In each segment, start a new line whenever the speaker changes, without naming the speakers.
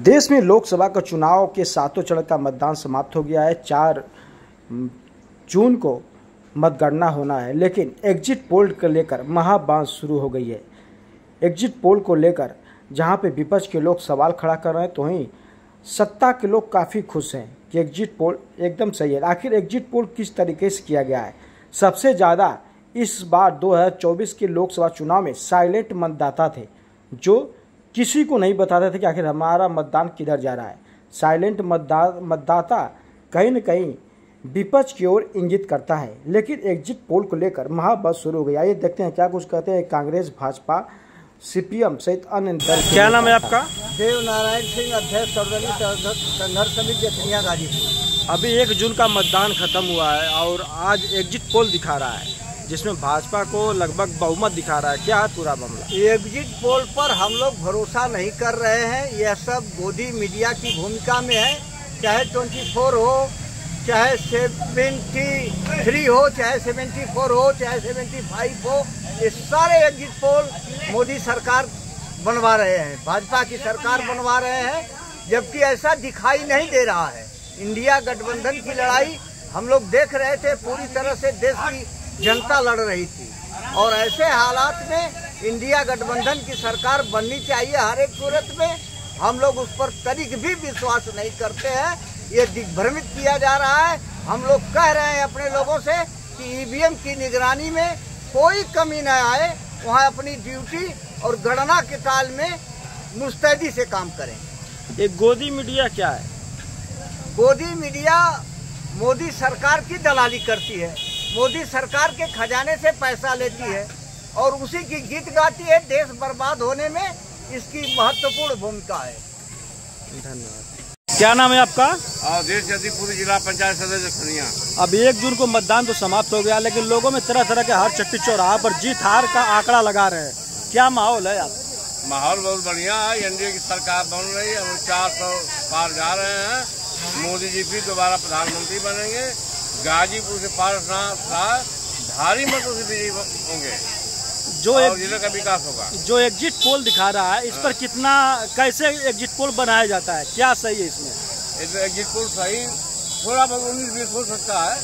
देश में लोकसभा का चुनाव के सातों चरण का मतदान समाप्त हो गया है। 4 जून को मतगणना होना है, लेकिन एग्जिट पोल को लेकर महाबांस शुरू हो गई है। एग्जिट पोल को लेकर जहां पे विपक्ष के लोग सवाल खड़ा कर रहे हैं, तो वहीं सत्ता के लोग काफ़ी खुश हैं कि एग्जिट पोल एकदम सही है। आखिर एग्जिट पोल किस तरीके से किया गया है? सबसे ज़्यादा इस बार 2024 के लोकसभा चुनाव में साइलेंट मतदाता थे, जो किसी को नहीं बताते थे कि आखिर हमारा मतदान किधर जा रहा है। साइलेंट मतदाता कहीं न कहीं विपक्ष की ओर इंगित करता है, लेकिन एग्जिट पोल को लेकर महाबहस शुरू हो गई। आइए देखते हैं क्या कुछ कहते हैं कांग्रेस, भाजपा, सीपीएम सहित अन्य दल।
क्या नाम है आपका?
देव नारायण सिंह, अध्यक्ष सर्वदलीय संघर्ष समिति जखनिया गाजीपुर।
अभी 1 जून का मतदान खत्म हुआ है और आज एग्जिट पोल दिखा रहा है, जिसमें भाजपा को लगभग बहुमत दिखा रहा है। क्या है पूरा मामला?
एग्जिट पोल पर हम लोग भरोसा नहीं कर रहे हैं। यह सब गोदी मीडिया की भूमिका में है। चाहे 24 हो, चाहे 73 हो, चाहे 74 हो, चाहे 75 हो, ये सारे एग्जिट पोल मोदी सरकार बनवा रहे हैं, भाजपा की सरकार बनवा रहे हैं, जबकि ऐसा दिखाई नहीं दे रहा है। इंडिया गठबंधन की लड़ाई हम लोग देख रहे थे, पूरी तरह से देश की जनता लड़ रही थी, और ऐसे हालात में इंडिया गठबंधन की सरकार बननी चाहिए हर एक सूरत में। हम लोग उस पर तनिक भी विश्वास नहीं करते हैं। ये दिग्भ्रमित किया जा रहा है। हम लोग कह रहे हैं अपने लोगों से कि ईवीएम की निगरानी में कोई कमी न आए, वहाँ अपनी ड्यूटी और गणना के ताल में मुस्तैदी से काम करें।
ये गोदी मीडिया क्या है?
गोदी मीडिया मोदी सरकार की दलाली करती है, मोदी सरकार के खजाने से पैसा लेती है और उसी की गीत गाती है। देश बर्बाद होने में इसकी महत्वपूर्ण भूमिका है।
धन्यवाद। क्या नाम है आपका?
देश जदीपुरी जिला पंचायत सदस्य जखनिया।
अभी 1 जून को मतदान तो समाप्त हो गया, लेकिन लोगों में तरह तरह के हर चट्टी चौराहा पर जीत हार का आंकड़ा लगा रहे हैं। क्या माहौल है? आप
माहौल बहुत बढ़िया है। एनडीए की सरकार बन रही है, हम 400 पार जा रहे हैं। मोदी जी भी दोबारा प्रधानमंत्री बनेंगे। गाजीपुर से पारसनाथ भारी मतों से विजयी होंगे, जो जिले का विकास होगा।
जो एग्जिट पोल दिखा रहा है, इस पर कितना, कैसे एग्जिट पोल बनाया जाता है? क्या सही है इसमें?
एग्जिट पोल सही थोड़ा बहुत 19-20 हो सकता है,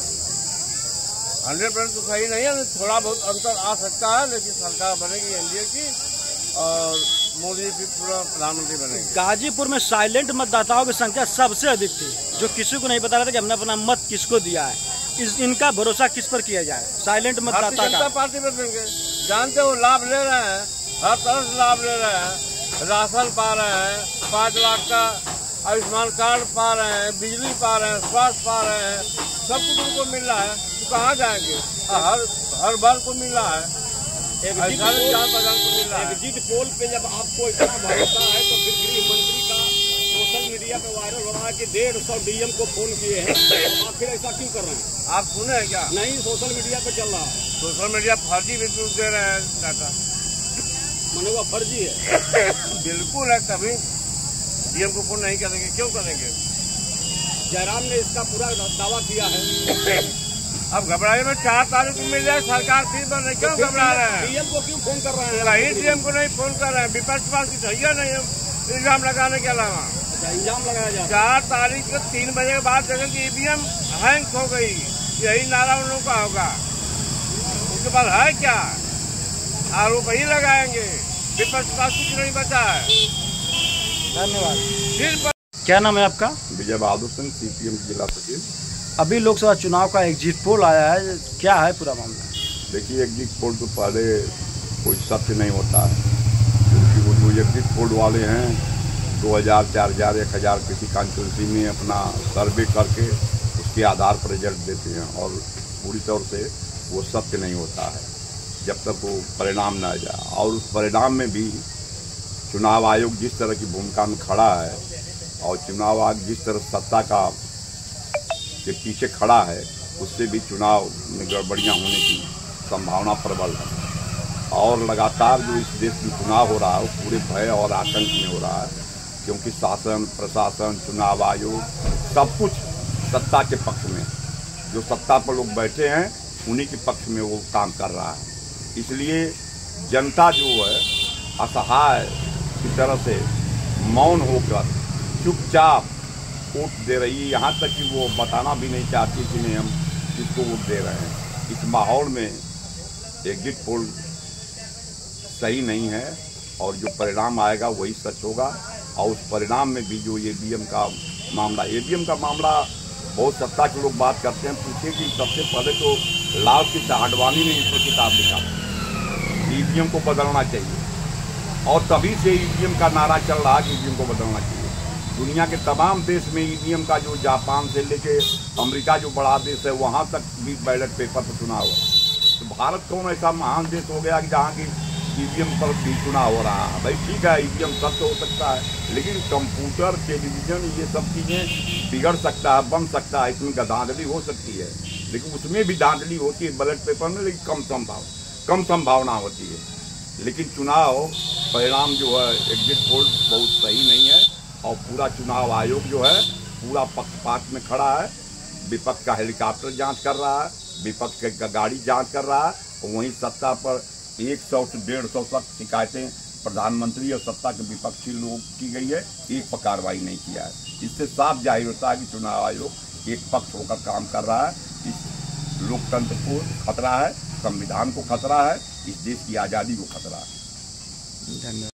100% तो सही नहीं है। थोड़ा बहुत अंतर आ सकता है, लेकिन सरकार बनेगी एनडीए की और मोदी जी पूरा प्रधानमंत्री बनेंगे।
गाजीपुर में साइलेंट मतदाताओं की संख्या सबसे अधिक थी, जो किसी को नहीं बता रहा था कि हमने अपना मत किसको दिया है। इनका भरोसा किस पर किया जाए? साइलेंट मतदाता का
जनता पार्टी पर देंगे। जानते हो लाभ ले रहे हैं, हर तरह से लाभ ले रहे हैं। राशन पा रहे हैं, 5 लाख का आयुष्मान कार्ड पा रहे हैं, बिजली पा रहे हैं, स्वास्थ्य पा रहे हैं, सब कुछ उनको मिल रहा है। तो कहाँ जाएंगे? हर बार को मिल रहा है।
एग्जिट पोल पे जब आपको इतना भरोसा है, तो फिर गृह मंत्री का सोशल मीडिया पे वायरल हो रहा है कि 150 डीएम को फोन किए हैं, तो आखिर ऐसा क्यों कर रहे हैं?
आप सुने हैं क्या?
नहीं, सोशल मीडिया पे चल रहा है।
सोशल मीडिया फर्जी भी दे रहे हैं डाटा।
माने वो फर्जी है?
बिल्कुल है। कभी डीएम को फोन नहीं करेंगे, क्यों करेंगे?
जयराम ने इसका पूरा दावा किया है।
अब घबराए में 4 तारीख को मिल जाए, सरकार फिर बन रही, क्यों घबरा रहे हैं?
डीएम को क्यों फोन कर रहे हैं?
कहीं डीएम को नहीं फोन कर रहे हैं। विपक्ष पास की सही है नहीं इल्जाम लगाने के अलावा।
इल्जाम लगाया जा रहा है।
4 तारीख को 3 बजे के बाद देखें कि ईवीएम हैंग हो गई, यही नारा उन लोगों का होगा। उसके बाद है क्या? आरोप ही लगाएंगे। विपक्ष पास कुछ नहीं बचा है।
धन्यवाद। क्या नाम है आपका?
विजय बहादुर सिंह, सीपीएम जिला सचिव।
अभी लोकसभा चुनाव का एग्जिट पोल आया है, क्या है पूरा मामला?
देखिए, एग्जिट पोल तो पहले कोई सत्य नहीं होता है, क्योंकि वो जो एग्जिट पोल वाले हैं 2000, 4000, 1000 किसी कॉन्स्टिट्यूंसी में अपना सर्वे करके उसके आधार पर रिजल्ट देते हैं, और पूरी तौर से वो सत्य नहीं होता है जब तक वो परिणाम न आ जाए। और उस परिणाम में भी चुनाव आयोग जिस तरह की भूमिका में खड़ा है और चुनाव आयोग जिस तरह सत्ता का के पीछे खड़ा है, उससे भी चुनाव में गड़बड़ियाँ होने की संभावना प्रबल है। और लगातार जो इस देश में चुनाव हो रहा है, वो पूरे भय और आतंक में हो रहा है, क्योंकि शासन, प्रशासन, चुनाव आयोग सब कुछ सत्ता के पक्ष में, जो सत्ता पर लोग बैठे हैं उन्हीं के पक्ष में वो काम कर रहा है। इसलिए जनता जो है असहाय की तरह से मौन होकर चुपचाप वोट दे रही है, यहाँ तक कि वो बताना भी नहीं चाहती कि नहीं हम किसको वोट दे रहे हैं। इस माहौल में एग्जिट पोल सही नहीं है और जो परिणाम आएगा वही सच होगा। और उस परिणाम में भी जो ईवीएम का मामला बहुत सत्ता के लोग बात करते हैं। पूछे कि सबसे पहले तो लाल कृष्ण आडवाणी ने इस पर किताब लिखा, ईवीएम को बदलना चाहिए, और तभी से ईवीएम का नारा चल रहा कि ईवीएम को बदलना चाहिए। दुनिया के तमाम देश में ईवीएम का जो जापान से लेके अमेरिका जो बड़ा देश है वहाँ तक भी बैलेट पेपर पर चुनाव है। तो भारत कौन ऐसा महान देश हो गया कि जहाँ की ईवीएम पर भी चुनाव हो रहा है? भाई ठीक है, ईवीएम सब तो हो सकता है, लेकिन कंप्यूटर, टेलीविजन, ये सब चीज़ें बिगड़ सकता है, बन सकता है, इसमें धांधली हो सकती है। लेकिन उसमें भी धांधली होती है बैलेट पेपर में, लेकिन कम संभावना होती है। लेकिन चुनाव परिणाम जो है एग्जिट पोल बहुत सही नहीं है और पूरा चुनाव आयोग जो है पूरा पक्षपात में खड़ा है। विपक्ष का हेलीकॉप्टर जांच कर रहा है, विपक्ष का गाड़ी जांच कर रहा है, और वहीं सत्ता पर 100 से 150 तक शिकायतें प्रधानमंत्री और सत्ता के विपक्षी लोग की गई है, एक पर कार्रवाई नहीं किया है। इससे साफ जाहिर होता है कि चुनाव आयोग एक पक्ष होकर काम कर रहा है। इस लोकतंत्र को खतरा है, संविधान को खतरा है, इस देश की आज़ादी को खतरा है।
धन्यवाद।